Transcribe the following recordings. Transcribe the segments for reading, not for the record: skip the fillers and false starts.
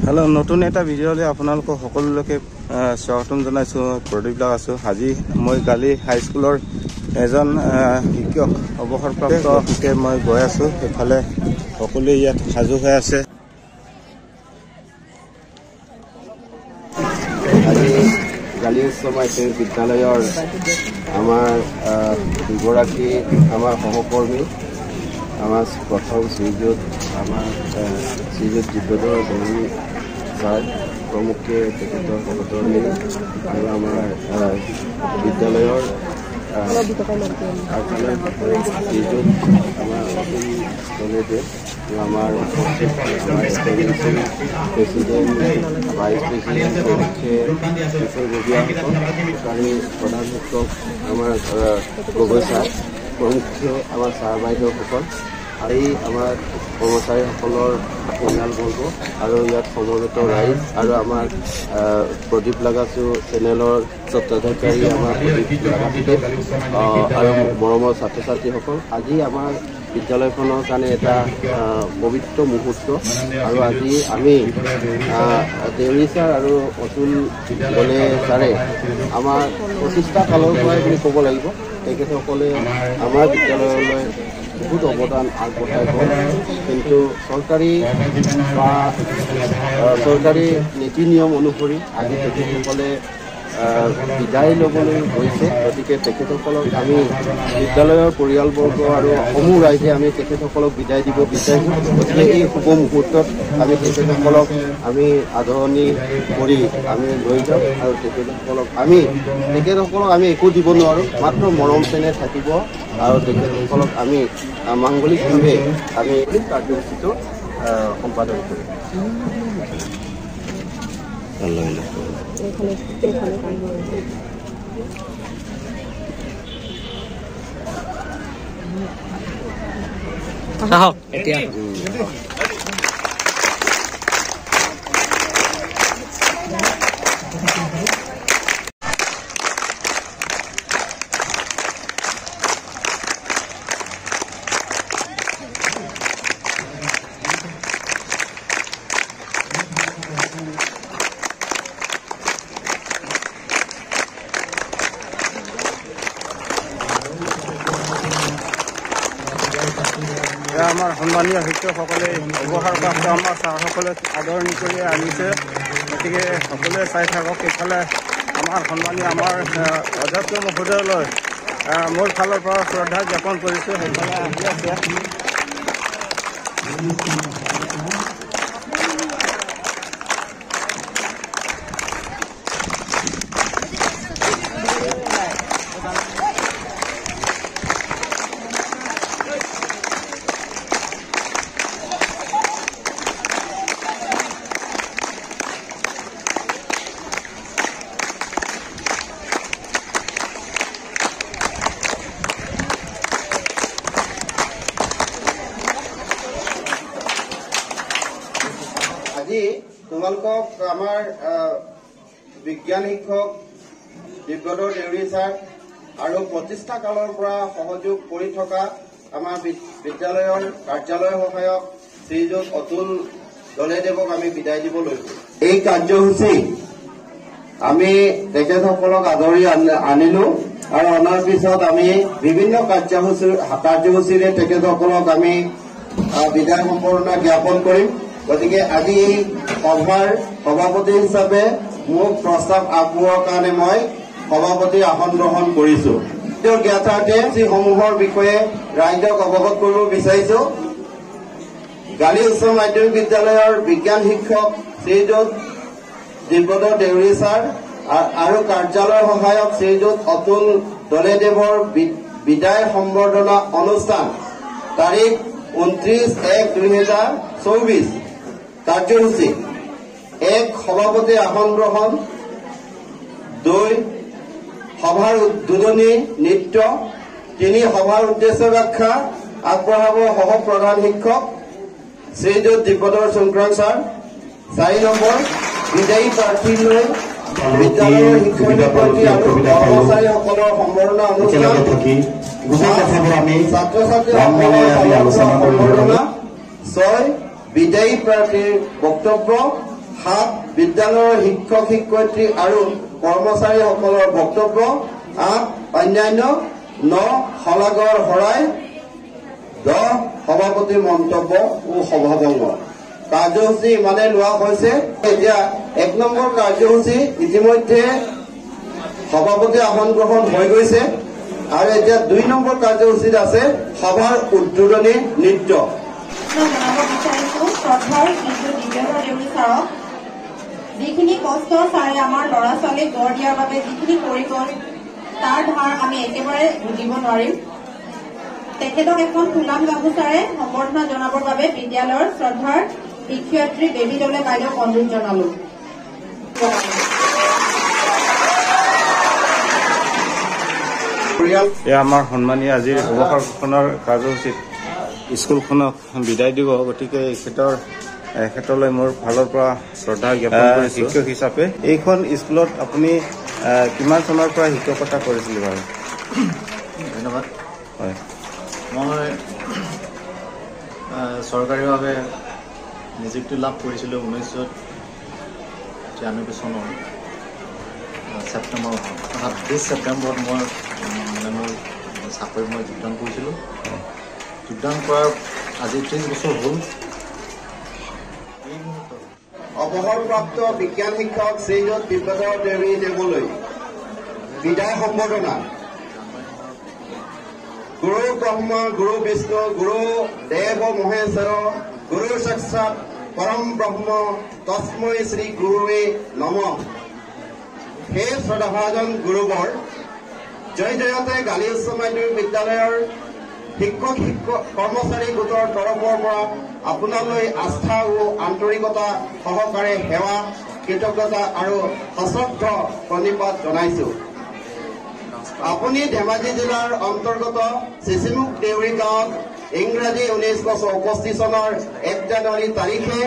Hello नतुन एटा भिडिओले आपनालोक सकलोके स्वागतम जनाइছো प्रदीप लाग आছো আজি মই গালি হাই স্কুলৰ এজন শিক্ষক অৱসৰপ্ৰাপ্ত কে মই গৈ আছো এফালে সকলোৱে ইয়াত সাজু হৈ আছে আজি গালি সমাজৰ বিদ্যালয়ৰ আমাৰ দুগৰাকী আমাৰ সহকৰ্মী আমাৰ প্ৰথম শ্ৰীযুত আমাৰ শ্ৰীযুত দিব্যধৰ বৰুৱা ছাৰ প্ৰমুখে তেখেতৰ সহকৰ্মী আৰু আমাৰ বিদ্যালয়ৰ শ্ৰীযুত আমাৰ অতুল কলেজে আমাৰ প্ৰেচিডেণ্ট ভাইচ প্ৰেচিডেণ্ট চৰকাৰী প্ৰধান শিক্ষক আমাৰ গগৈ ছাৰ প্ৰমুখে আমাৰ ছাৰ বাইদেউসকল আৰু আমাৰ কৰ্মচাৰীসকলৰ পৰিয়ালবৰ্গ আৰু ইয়াত সমবেত ৰাইজ আৰু আমাৰ প্ৰদীপ লাগাছো চেনেলৰ স্বত্বাধিকাৰী আমাৰ প্ৰদীপ লাগাছে আৰু মৰমৰ ছাত্ৰ ছাত্ৰীসকল আজি আমাৰ বিদ্যালয়খনৰ কাৰণে এটা পবিত্ৰ মুহূৰ্ত আৰু আজি আমি দেউৰী ছাৰ আৰু অতুল গলে ছাৰে আমাৰ প্ৰচেষ্টা কালৰ পৰাই বুলি ক'ব লাগিব তেখেতসকলে আমাৰ বিদ্যালয়লৈ বহুত অৱদান আগবঢ়াই গ'ল কিন্তু চৰকাৰী নীতি নিয়ম অনুসৰি আজি তেখেতসকলে বিদায় ল'বলৈ গৈছে গতিকে তেখেতসকলক আমি বিদ্যালয়ৰ পৰিয়ালবৰ্গ আৰু সমূহ ৰাইজে আমি তেখেতসকলক বিদায় দিব বিচাৰিছোঁ গতিকে এই শুভ মুহূৰ্তত আমি তেখেতসকলক আমি আদৰণি কৰি আমি লৈ যাওঁ আৰু তেখেতসকলক আমি একো দিব নোৱাৰোঁ মাত্ৰ মৰম চেনেহ থাকিব আৰু তেখেতসকলক আমি মাংগলিকভাৱে আমি এই কাৰ্যসূচীটো সম্পাদন কৰিম এতিয়া আমাৰ সন্মানীয় শিক্ষকসকলে অৱসৰপ্ৰাপ্ত আমাৰ ছাৰসকলে আদৰণি কৰি আনিছে গতিকে সকলোৱে চাই থাকক এইফালে আমাৰ সন্মানীয় আমাৰ অধ্যক্ষ মহোদয়লৈ মোৰ ফালৰ পৰা শ্ৰদ্ধা জ্ঞাপন কৰিছোঁ সেইফালে আহি আছে আজি তোমালোকক আমাৰ বিজ্ঞান শিক্ষক দিব্যধৰ দেউৰী ছাৰ আৰু প্ৰতিষ্ঠা কালৰ পৰা সহযোগ কৰি থকা আমাৰ বিদ্যালয়ৰ কাৰ্যালয় সহায়ক শ্ৰীযুত অতুল দলেদেৱক আমি বিদায় দিব লৈছো এই কাৰ্যসূচী আমি তেখেতসকলক আদৰি আনিলো আৰু অনাৰ পিছত আমি বিভিন্ন কাৰ্যসূচীৰে তেখেতসকলক আমি বিদায় সম্বৰ্ধনা জ্ঞাপন কৰিম গতিকে আজি এই সভাৰ সভাপতি হিচাপে মোক প্ৰস্তাৱ আগবঢ়োৱাৰ কাৰণে মই সভাপতিৰ আসন গ্ৰহণ কৰিছোঁ তেওঁৰ জ্ঞাতাৰ্থে যিসমূহৰ বিষয়ে ৰাইজক অৱগত কৰিব বিচাৰিছোঁ গালি উচ্চ মাধ্যমিক বিদ্যালয়ৰ বিজ্ঞান শিক্ষক শ্ৰীযুত দিব্যধৰ দেউৰী ছাৰ আৰু কাৰ্যালয় সহায়ক শ্ৰীযুত অতুল দলেদেৱৰ বিদায় সম্বৰ্ধনা অনুষ্ঠান তাৰিখ 29/1/2024 কাৰ্যসূচী 1 সভাপতি আসন গ্ৰহণ 2 সভাৰ উদ্বোধনী নৃত্য 3 সভাৰ উদ্দেশ্য ব্যাখ্যা আগবঢ়াব সহ প্ৰধান শিক্ষক শ্ৰীযুত দিব্যধৰ শংকৰ ছাৰ 4 নম্বৰ বিদায়ী প্ৰাৰ্থীলৈ বিদ্যালয়ৰ শিক্ষক আৰু কৰ্মচাৰীসকলৰ সম্বৰ্ধনা অনুষ্ঠান ছাত্ৰ ছাত্ৰীসকলৰ সম্বৰ্ধনা 6 বিদায়ী প্ৰাৰ্থীৰ বক্তব্য 7 বিদ্যালয়ৰ শিক্ষক শিক্ষয়িত্ৰী আৰু কৰ্মচাৰীসকলৰ বক্তব্য, 8 অন্যান্য, 9 শলাগৰ শৰাই, 10 সভাপতিৰ মন্তব্য ও সভাভংগ। কাৰ্যসূচী ইমানে লোৱা হৈছে। এতিয়া 1 নম্বৰ কাৰ্যসূচী ইতিমধ্যে সভাপতি আসন গ্ৰহণ হৈ গৈছে আৰু এতিয়া 2 নম্বৰ কাৰ্যসূচীত আছে সভাৰ উদ্বোধনী নৃত্য। যিখিনি কষ্ট ছাৰে আমাৰ ল'ৰা ছোৱালীক গঢ় দিয়াৰ বাবে যিখিনি কৰি গ'ল তাৰ ধাৰ আমি একেবাৰে বুজিব নোৱাৰিম। তেখেতক এখন ফুলাম গামোচাৰে সম্বৰ্ধনা জনাবৰ বাবে বিদ্যালয়ৰ শ্ৰদ্ধাৰ শিক্ষয়িত্ৰী বেবী দলে বাইদেউক অনুৰোধ জনালো। এয়া আমাৰ সন্মানীয় আজিৰ অৱসৰখনৰ কাৰ্যসূচীত স্কুলখনক বিদায় দিব। গতিকে এখেতলৈ মোৰ ফালৰ পৰা শ্ৰদ্ধা জ্ঞাপন কৰিছোঁ। শিক্ষক হিচাপে এইখন স্কুলত আপুনি কিমান চনৰ পৰা শিক্ষকতা কৰিছিল বাৰু? ধন্যবাদ। হয়, মই চৰকাৰীভাৱে নিযুক্তি লাভ কৰিছিলোঁ 1993 চনৰ ছেপ্টেম্বৰ মাহত, অৰ্থাৎ 20 ছেপ্টেম্বৰত মই মোৰ চাকৰিত মই যোগদান কৰিছিলোঁ। যোগদান কৰাৰ আজি 30 বছৰ হ'ল। অৱসৰপ্ৰাপ্ত বিজ্ঞান শিক্ষক শ্ৰীযুত দিব্যধৰ দেউৰী দেৱলৈ বিদায় সম্বৰ্ধনা। গুৰু ব্ৰহ্ম, গুৰু বিষ্ণু, গুৰু দেৱ মহেশ্বৰ, গুৰু সাক্ষাৎ পৰম ব্ৰহ্ম, তস্मै শ্ৰী গুৰুৱে নমঃ। হে শ্ৰদ্ধাভাজন গুৰুবৰ, জয় জয়তে গালি উচ্চ মাধ্যমিক বিদ্যালয়ৰ শিক্ষক কৰ্মচাৰী গোটৰ তৰফৰ পৰা আপোনালৈ আস্থা ও আন্তৰিকতা সহকাৰে সেৱা, কৃতজ্ঞতা আৰু সশ্ৰদ্ধ প্ৰণিপাত জনাইছো। আপুনি ধেমাজি জিলাৰ অন্তৰ্গত চিচিমুখ দেউৰী গাঁৱত ইংৰাজী 1964 চনৰ 1 জানুৱাৰী তাৰিখে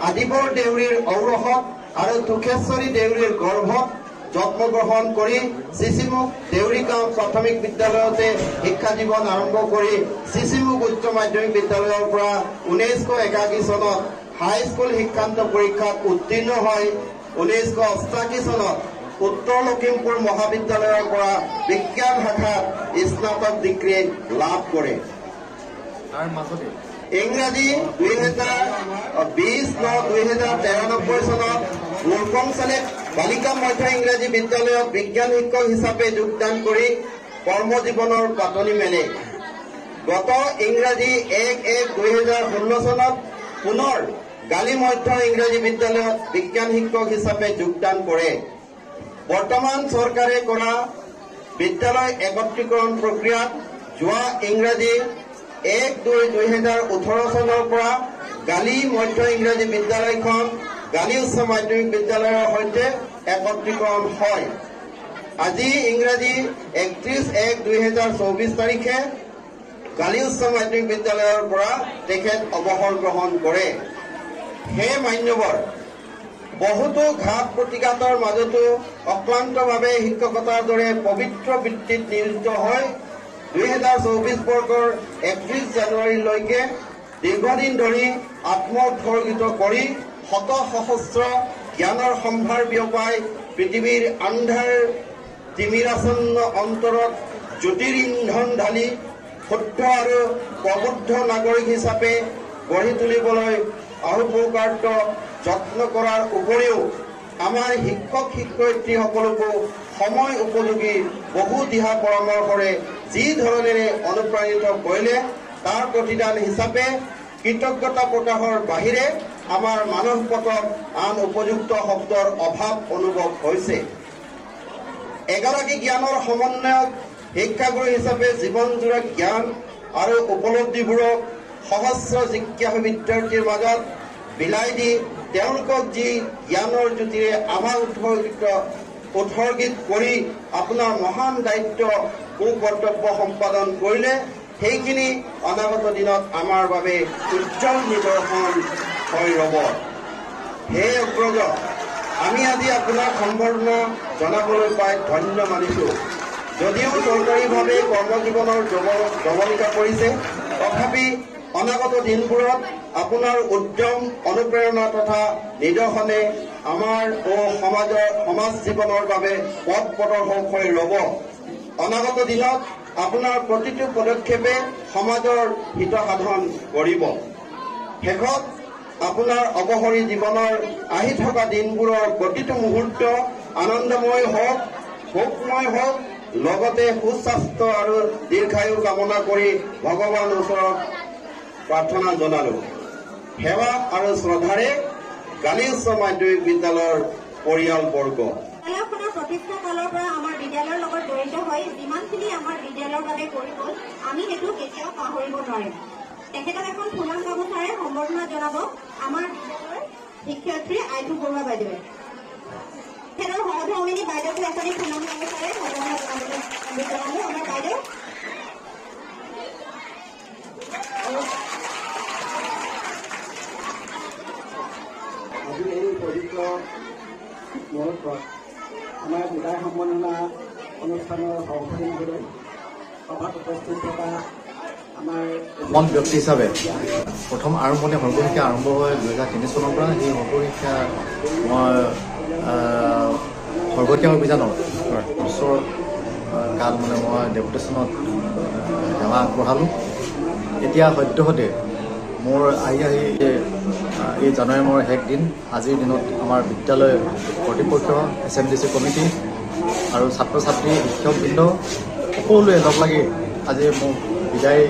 আদিবৰ দেউৰীৰ ঔৰসত আৰু থুখেশ্বৰী দেউৰীৰ গৰ্ভত জন্মগ্ৰহণ কৰি চিচিমুখ দেউৰী গাঁও প্ৰাথমিক বিদ্যালয়তে শিক্ষা জীৱন আৰম্ভ কৰি চিচিমুখ উচ্চ মাধ্যমিক বিদ্যালয়ৰ পৰা 1981 চনত হাইস্কুল শিক্ষান্ত পৰীক্ষাত উত্তীৰ্ণ হৈ 1988 চনত উত্তৰ লখিমপুৰ মহাবিদ্যালয়ৰ পৰা বিজ্ঞান শাখাত স্নাতক ডিগ্ৰী লাভ কৰে। তাৰ মাজতে ইংৰাজী 20-9-2093 চনত মূৰ্খংচালেত বালিকা মধ্য ইংৰাজী বিদ্যালয়ত বিজ্ঞান শিক্ষক হিচাপে যোগদান কৰি কৰ্মজীৱনৰ পাতনি মেলে। গত ইংৰাজী 1-1-2016 চনত পুনৰ গালি মধ্য ইংৰাজী বিদ্যালয়ত বিজ্ঞান শিক্ষক হিচাপে যোগদান কৰে। বৰ্তমান চৰকাৰে কৰা বিদ্যালয় একত্ৰীকৰণ প্ৰক্ৰিয়াত যোৱা ইংৰাজী 1-2-2018 চনৰ পৰা গালি মধ্য ইংৰাজী বিদ্যালয়খন গালি উচ্চ মাধ্যমিক বিদ্যালয়ৰ সৈতে একত্ৰীকৰণ হয়। আজি ইংৰাজী 31-1-2024 তাৰিখে গালি উচ্চ মাধ্যমিক বিদ্যালয়ৰ পৰা তেখেত অৱসৰ গ্ৰহণ কৰে। হে মান্যবৰ, বহুতো ঘাত প্ৰতিঘাতৰ মাজতো অক্লান্তভাৱে শিক্ষকতাৰ দৰে পবিত্ৰ বৃত্তিত নিয়োজিত হয় 2024 বৰ্ষৰ 31 জানুৱাৰীলৈকে দীৰ্ঘদিন ধৰি আত্মোৎসৰ্গিত কৰি শত সহস্ৰ জ্ঞানৰ সম্ভাৰ বিয়পাই পৃথিৱীৰ আন্ধাৰ তিমিৰাচন্ন অন্তৰত জ্যোতিৰ ইন্ধন ঢালি শুদ্ধ আৰু প্ৰবুদ্ধ নাগৰিক হিচাপে গঢ়ি তুলিবলৈ অহোপুৰুষাৰ্থ যত্ন কৰাৰ উপৰিও আমাৰ শিক্ষক শিক্ষয়িত্ৰীসকলকো সময় উপযোগী বহু দিহা পৰামৰ্শৰে যি ধৰণেৰে অনুপ্ৰাণিত কৰিলে তাৰ প্ৰতিদান হিচাপে কৃতজ্ঞতা প্ৰকাশৰ বাহিৰে আমাৰ মানৱ পথত আন উপযুক্ত শব্দৰ অভাৱ অনুভৱ হৈছে। এগৰাকী জ্ঞানৰ সমন্বয়ক শিক্ষাগুৰু হিচাপে জীৱনজোৰা জ্ঞান আৰু উপলব্ধিবোৰক সহস্ৰ জিজ্ঞাসু বিদ্যাৰ্থীৰ মাজত বিলাই দি তেওঁলোকক যি জ্ঞানৰ জ্যোতিৰে আমাক উৎসৰ্গিত কৰি আপোনাৰ মহান দায়িত্ব সুকৰ্তব্য সম্পাদন কৰিলে সেইখিনি অনাগত দিনত আমাৰ বাবে উজ্জ্বল নিদৰ্শন হৈ ৰব। হে অগ্ৰজ, আমি আজি আপোনাক সম্বৰ্ধনা জনাবলৈ পাই ধন্য মানিছো। যদিও চৰকাৰীভাৱে কৰ্মজীৱনৰ জৱনিকা কৰিছে, তথাপি অনাগত দিনবোৰত আপোনাৰ উদ্যম অনুপ্ৰেৰণা তথা নিদৰ্শনে আমাৰ সমাজ জীৱনৰ বাবে পথ প্ৰদৰ্শক হৈ ৰ'ব। অনাগত দিনত আপোনাৰ প্ৰতিটো পদক্ষেপে সমাজৰ হিত সাধন কৰিব। শেষত আপোনাৰ অৱসৰী জীৱনৰ আহি থকা দিনবোৰৰ প্ৰতিটো মুহূৰ্ত আনন্দময় হওক, সুখময় হওক, লগতে সুস্বাস্থ্য আৰু দীৰ্ঘায়ু কামনা কৰি ভগৱানৰ ওচৰত প্ৰাৰ্থনা জনালো। সেৱা আৰু শ্ৰদ্ধাৰে গালি উচ্চ মাধ্যমিক বিদ্যালয়ৰ পৰিয়ালবৰ্গ। বিদ্যালয়খনৰ প্ৰতিষ্ঠা কালৰ পৰা আমাৰ বিদ্যালয়ৰ লগত জড়িত হৈ যিমানখিনি আমাৰ বিদ্যালয়ৰ বাবে কৰি গ'ল আমি সেইটো কেতিয়াও পাহৰিব নোৱাৰিম। তেখেতক এখন ফুলাম গামোচাৰে সম্বৰ্ধনা জনাব আমাৰ বিদ্যালয়ৰ শিক্ষয়িত্ৰী আইথু বৰুৱা বাইদেৱে। তেখেতৰ সহধৰ্মিনী বাইদেউকো এখনি ফুলাম গামোচাৰে সম্বৰ্ধনা জনাবলৈ জনালো। আমাৰ বাইদেউ আজি এই পবিত্ৰ মুহূৰ্তত আমাৰ বিদায় সম্বৰ্ধনা অনুষ্ঠানৰ সভাপতি মহোদয়, সভাত উপস্থিত থকা আমাৰ মন ব্যক্তি হিচাপে প্ৰথম আৰম্ভণি সৰ্ব শিক্ষা আৰম্ভ হয় 2003 চনৰ পৰা। সেই সৰ্ব শিক্ষা মই সৰ্বশিক্ষা অভিযানৰ বছৰ কাল মানে মই ডেপুটেশ্যনত সেৱা আগবঢ়ালোঁ। এতিয়া সদ্যহতে মোৰ আহি এই জানুৱাৰী মাহৰ শেষ দিন, আজিৰ দিনত আমাৰ বিদ্যালয় কৰ্তৃপক্ষ, SMDC কমিটি আৰু ছাত্ৰ ছাত্ৰী, শিক্ষকবৃন্দ সকলোৱে লগ লাগি আজি মোক বিদায়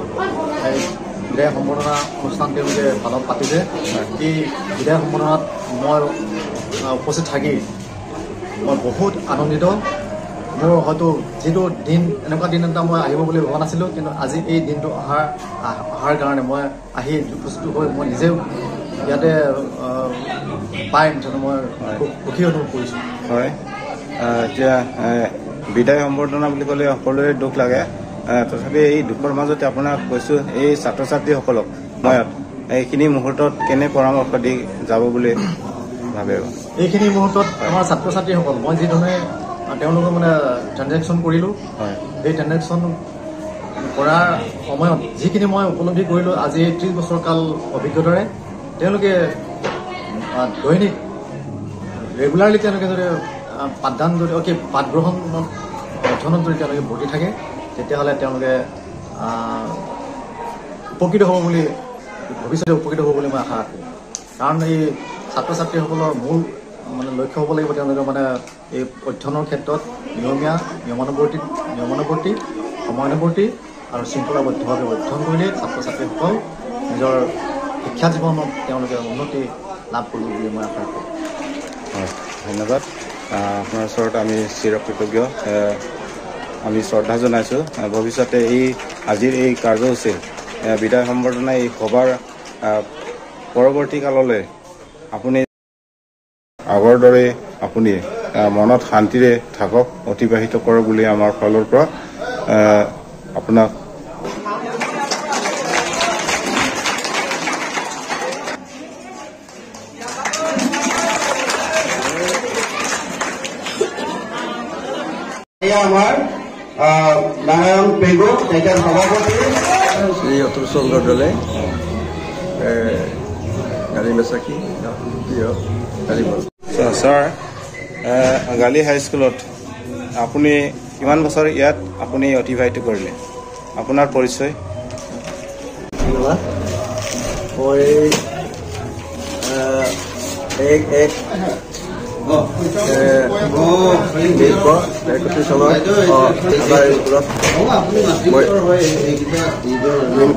সম্বৰ্ধনা অনুষ্ঠান তেওঁলোকে পাতিছে। এই বিদায় সম্বৰ্ধনাত মই উপস্থিত থাকি মই বহুত আনন্দিত। মোৰ হয়তো যিটো দিন, এনেকুৱা দিন এটা মই আহিব বুলি ভবা নাছিলোঁ, কিন্তু আজি এই দিনটো অহাৰ কাৰণে মই আহি উপস্থিত হৈ মই নিজেও ইয়াতে পাই মুঠতে মই খুব সুখী অনুভৱ কৰিছোঁ। হয়, এতিয়া বিদায় সম্বৰ্ধনা বুলি ক'লে সকলোৰে দুখ লাগে। তথাপি এই দুখৰ মাজতে আপোনাক কৈছোঁ, এই ছাত্ৰ ছাত্ৰীসকলক মই এইখিনি মুহূৰ্তত কেনে পৰামৰ্শ দি যাব বুলি ভাবে? এইখিনি মুহূৰ্তত আমাৰ ছাত্ৰ ছাত্ৰীসকল মই যিধৰণে তেওঁলোকৰ মানে ট্ৰেনজেকশ্যন কৰিলোঁ, সেই ট্ৰেনজেকশ্যন কৰাৰ সময়ত যিখিনি মই উপলব্ধি কৰিলোঁ আজি 30 বছৰ কাল অভিজ্ঞতাৰে, তেওঁলোকে দৈনিক ৰেগুলাৰলি তেওঁলোকে যদি পাঠদান যদি পাঠগ্ৰহণত অধ্যয়নত যদি তেওঁলোকে বৰ্তি থাকে, তেতিয়াহ'লে তেওঁলোকে উপকৃত হ'ব বুলি, ভৱিষ্যতে উপকৃত হ'ব বুলি মই আশা ৰাখোঁ। কাৰণ এই ছাত্ৰ ছাত্ৰীসকলৰ মূল মানে লক্ষ্য হ'ব লাগিব তেওঁলোকে মানে এই অধ্যয়নৰ ক্ষেত্ৰত নিয়মানুৱৰ্তী, সময়ানুৱৰ্তী আৰু শৃংখলাবদ্ধভাৱে অধ্যয়ন কৰিলে ছাত্ৰ ছাত্ৰীসকল নিজৰ শিক্ষা জীৱনত তেওঁলোকে উন্নতি লাভ কৰিব বুলি মই আশা কৰোঁ। হয়, ধন্যবাদ। আপোনাৰ ওচৰত আমি চিৰকৃতজ্ঞ, আমি শ্ৰদ্ধা জনাইছোঁ। ভৱিষ্যতে আজিৰ এই কাৰ্যসূচীৰ বিদায় সম্বৰ্ধনা এই সভাৰ পৰৱৰ্তী কাললৈ আপুনি আগৰ দৰে আপুনি মনত শান্তিৰে থাকক, অতিবাহিত কৰক বুলি আমাৰ ফালৰ পৰা আপোনাক আমাৰ নাৰায়ণ পেগু তেখেত সভাপতি, শ্ৰী অতুল চন্দ্ৰ দলে গাড়ী বেচাকি ছাৰ, গালি হাইস্কুলত আপুনি কিমান বছৰ ইয়াত আপুনি অতিবাহিত কৰিলে? আপোনাৰ পৰিচয়? মই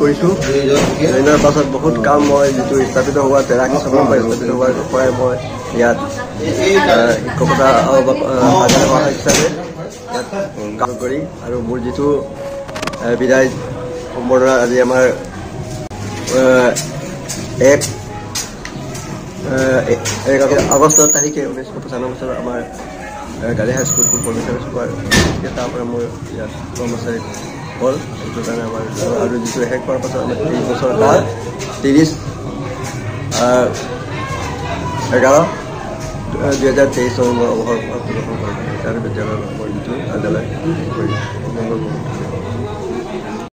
কৰিছোঁ। জইনৰ পাছত বহুত কাম মই যিটো স্থাপিত হোৱা 83 চনৰ পৰা স্থাপিত হোৱাৰ পৰাই মই ইয়াত শিক্ষকতা হিচাপে কাম কৰি আৰু মোৰ যিটো বিদায় সম্বৰ্ধনা আজি আমাৰ 1 আগষ্ট তাৰিখে 1995 চনত আমাৰ গাড়ী হাইস্কুল কৰ্মচাৰী চুকাৰ তাৰ পৰা মোৰ ইয়াত কৰ্মচাৰী হ'ল। সেইটো কাৰণে আমাৰ আৰু যিটো শেষ কৰাৰ পাছত আমাৰ 30 বছৰ কাল 30/11/2023 চনত মই অৱসৰ প্ৰদৰ্শন কৰিলোঁ। বিদ্যালয়ৰ মই যিটো কাৰ্যালয় কৰি